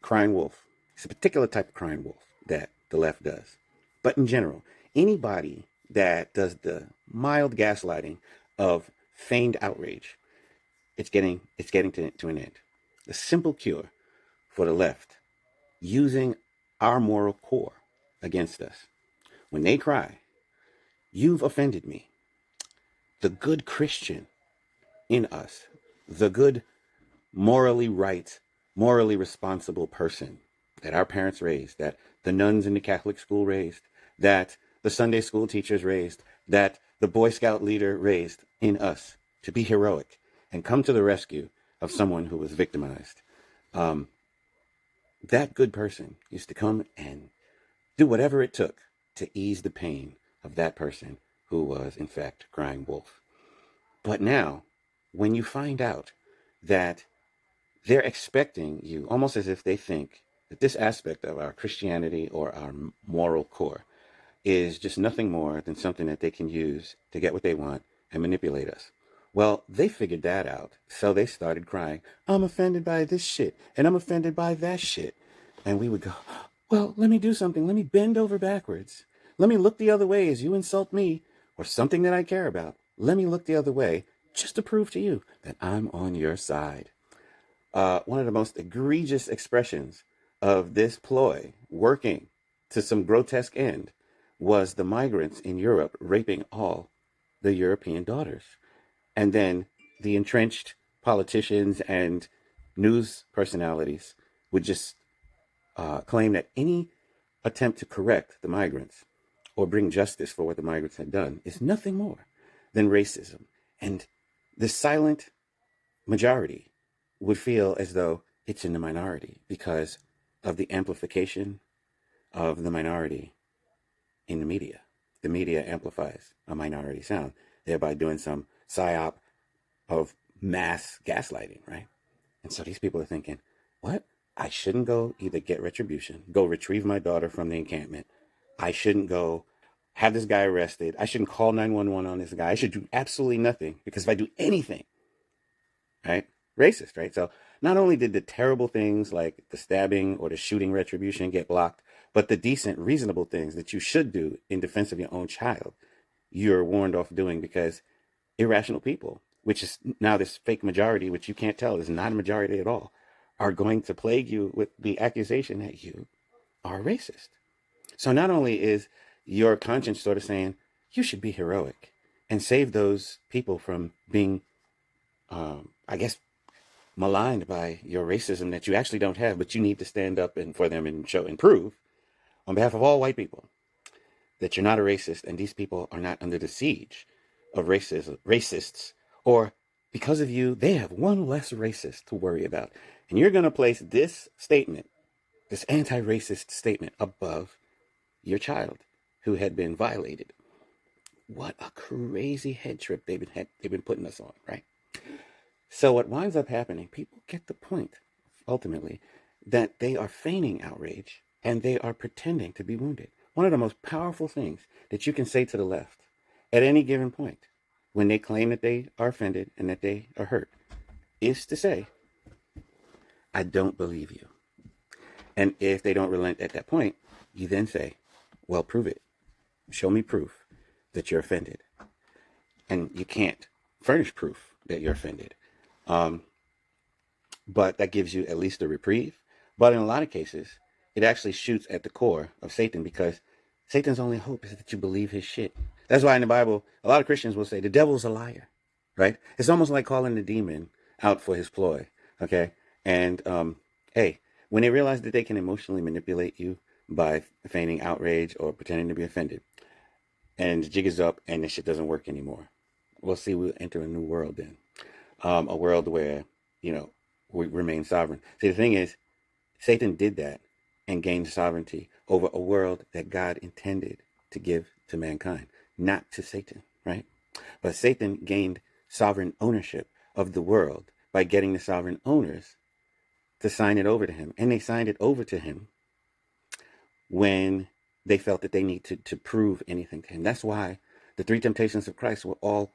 crying wolf. It's a particular type of crying wolf that the left does. But in general, anybody that does the mild gaslighting of feigned outrage, it's getting to an end. The simple cure for the left using our moral core against us. When they cry, "You've offended me," the good Christian in us, the good, morally right, morally responsible person that our parents raised, that the nuns in the Catholic school raised, that the Sunday school teachers raised, that the Boy Scout leader raised in us to be heroic and come to the rescue of someone who was victimized. Um, that good person used to come and do whatever it took to ease the pain of that person who was, in fact, crying wolf. But now, when you find out that they're expecting you, almost as if they think that this aspect of our Christianity or our moral core is just nothing more than something that they can use to get what they want and manipulate us. Well, they figured that out. So they started crying, "I'm offended by this shit, and I'm offended by that shit." And we would go, "Well, let me do something. Let me bend over backwards. Let me look the other way as you insult me or something that I care about. Let me look the other way just to prove to you that I'm on your side." One of the most egregious expressions of this ploy working to some grotesque end was the migrants in Europe raping all the European daughters. And then the entrenched politicians and news personalities would just claim that any attempt to correct the migrants or bring justice for what the migrants had done is nothing more than racism. And the silent majority would feel as though it's in the minority because of the amplification of the minority in the media. The media amplifies a minority sound, thereby doing some psyop of mass gaslighting, right? And so these people are thinking, what? I shouldn't go either get retribution, go retrieve my daughter from the encampment. I shouldn't go have this guy arrested. I shouldn't call 911 on this guy. I should do absolutely nothing because if I do anything, right? Racist, right? So not only did the terrible things like the stabbing or the shooting retribution get blocked, but the decent, reasonable things that you should do in defense of your own child, you're warned off doing because irrational people, which is now this fake majority, which you can't tell is not a majority at all, are going to plague you with the accusation that you are racist. So not only is your conscience sort of saying, you should be heroic and save those people from being, I guess, maligned by your racism that you actually don't have, but you need to stand up and for them and show and prove on behalf of all white people that you're not a racist and these people are not under the siege of racists, or because of you, they have one less racist to worry about. And you're going to place this statement, this anti-racist statement, above your child who had been violated. What a crazy head trip they've been putting us on, right? So what winds up happening, people get the point, ultimately, that they are feigning outrage and they are pretending to be wounded. One of the most powerful things that you can say to the left at any given point when they claim that they are offended and that they are hurt is to say, I don't believe you. And if they don't relent at that point, you then say, well, prove it. Show me proof that you're offended. And you can't furnish proof that you're offended. But that gives you at least a reprieve. But in a lot of cases, it actually shoots at the core of Satan because Satan's only hope is that you believe his shit. That's why in the Bible, a lot of Christians will say the devil's a liar, right? It's almost like calling the demon out for his ploy, okay? And hey, when they realize that they can emotionally manipulate you by feigning outrage or pretending to be offended, and the jig is up and this shit doesn't work anymore, we'll see we'll enter a new world then. A world where, we remain sovereign. See, the thing is, Satan did that and gained sovereignty over a world that God intended to give to mankind, not to Satan, right? But Satan gained sovereign ownership of the world by getting the sovereign owners to sign it over to him. And they signed it over to him when they felt that they needed to prove anything to him. That's why the three temptations of Christ were all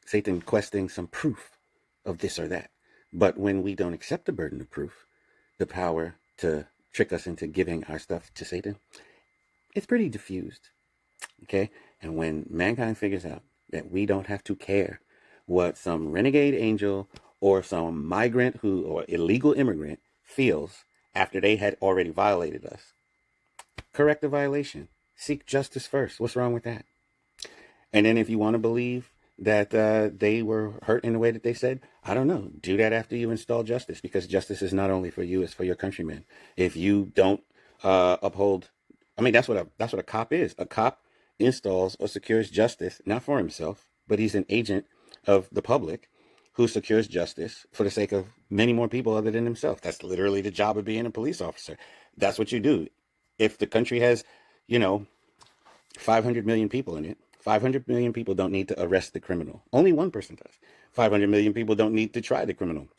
Satan questing some proof of this or that. But when we don't accept the burden of proof, the power to trick us into giving our stuff to Satan, it's pretty diffused. Okay? And when mankind figures out that we don't have to care what some renegade angel or some migrant who or illegal immigrant feels after they had already violated us, correct the violation. Seek justice first. What's wrong with that? And then if you want to believe that they were hurt in the way that they said, I don't know. Do that after you install justice, because justice is not only for you, it's for your countrymen. If you don't uphold, I mean, that's what a cop is. A cop installs or secures justice, not for himself, but he's an agent of the public who secures justice for the sake of many more people other than himself. That's literally the job of being a police officer. That's what you do. If the country has, 500 million people in it, 500 million people don't need to arrest the criminal. Only one person does. 500 million people don't need to try the criminal.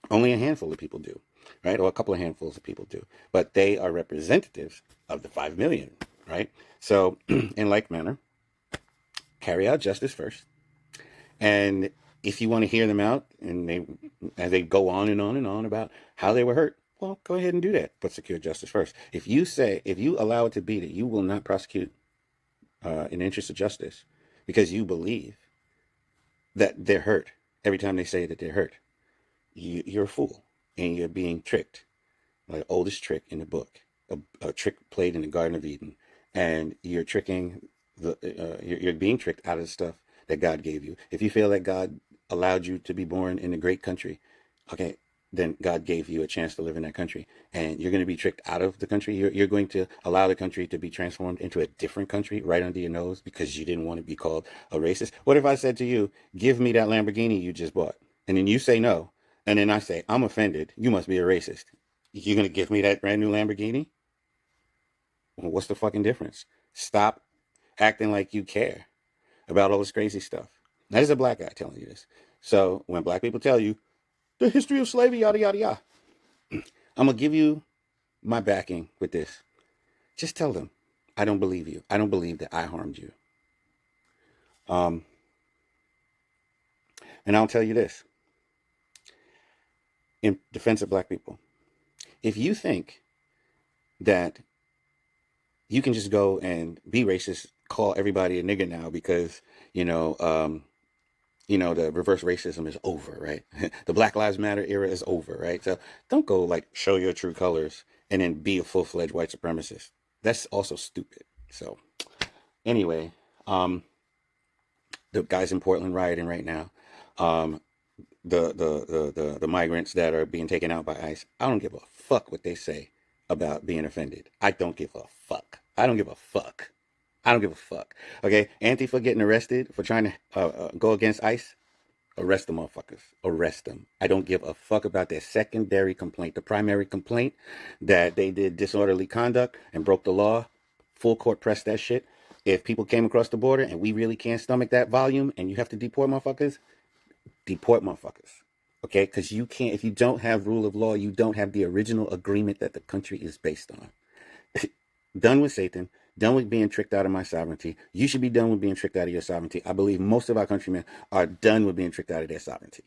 Only a handful of people do, right? Or a couple of handfuls of people do. But they are representatives of the 5 million, right? So, in like manner, carry out justice first. And if you want to hear them out, and as they go on and on and on about how they were hurt, well, go ahead and do that. But secure justice first. If you allow it to be that you will not prosecute in the interest of justice because you believe that they're hurt every time they say that they're hurt, you're a fool and you're being tricked. Like the oldest trick in the book, a trick played in the Garden of Eden, and you're tricking you're being tricked out of the stuff that God gave you. If you feel that God allowed you to be born in a great country, okay, then God gave you a chance to live in that country, and you're going to be tricked out of the country. You're going to allow the country to be transformed into a different country right under your nose because you didn't want to be called a racist. What if I said to you, give me that Lamborghini you just bought, and then you say no, and then I say, I'm offended, you must be a racist. You're going to give me that brand new Lamborghini? Well, what's the fucking difference? Stop acting like you care about all this crazy stuff. That is a black guy telling you this. So when black people tell you, the history of slavery, yada, yada, yada, I'm going to give you my backing with this. Just tell them, I don't believe you. I don't believe that I harmed you. And I'll tell you this. In defense of black people, if you think that you can just go and be racist, call everybody a nigger now because, the reverse racism is over, right? The Black Lives Matter era is over, right? So don't go like show your true colors and then be a full-fledged white supremacist. That's also stupid. So anyway, the guys in Portland rioting right now, the migrants that are being taken out by ICE, I don't give a fuck what they say about being offended. I don't give a fuck. I don't give a fuck. I don't give a fuck. Okay? Antifa getting arrested for trying to go against ICE. Arrest the motherfuckers. Arrest them. I don't give a fuck about their secondary complaint. The primary complaint that they did disorderly conduct and broke the law. Full court press that shit. If people came across the border and we really can't stomach that volume and you have to deport motherfuckers, deport motherfuckers. Okay? Because you can't, if you don't have rule of law, you don't have the original agreement that the country is based on. Done with Satan. Done with being tricked out of my sovereignty. You should be done with being tricked out of your sovereignty. I believe most of our countrymen are done with being tricked out of their sovereignty.